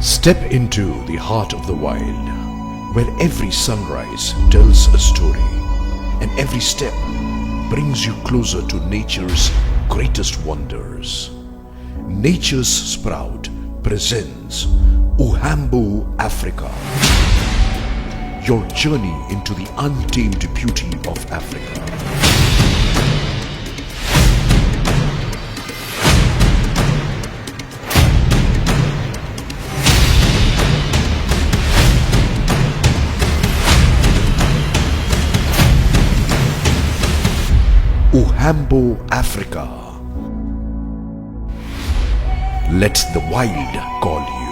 Step into the heart of the wild, where every sunrise tells a story, and every step brings you closer to nature's greatest wonders. Nature's Sprout presents Uhambo Africa, your journey into the untamed beauty of Africa. Uhambo Africa. Let the wild call you.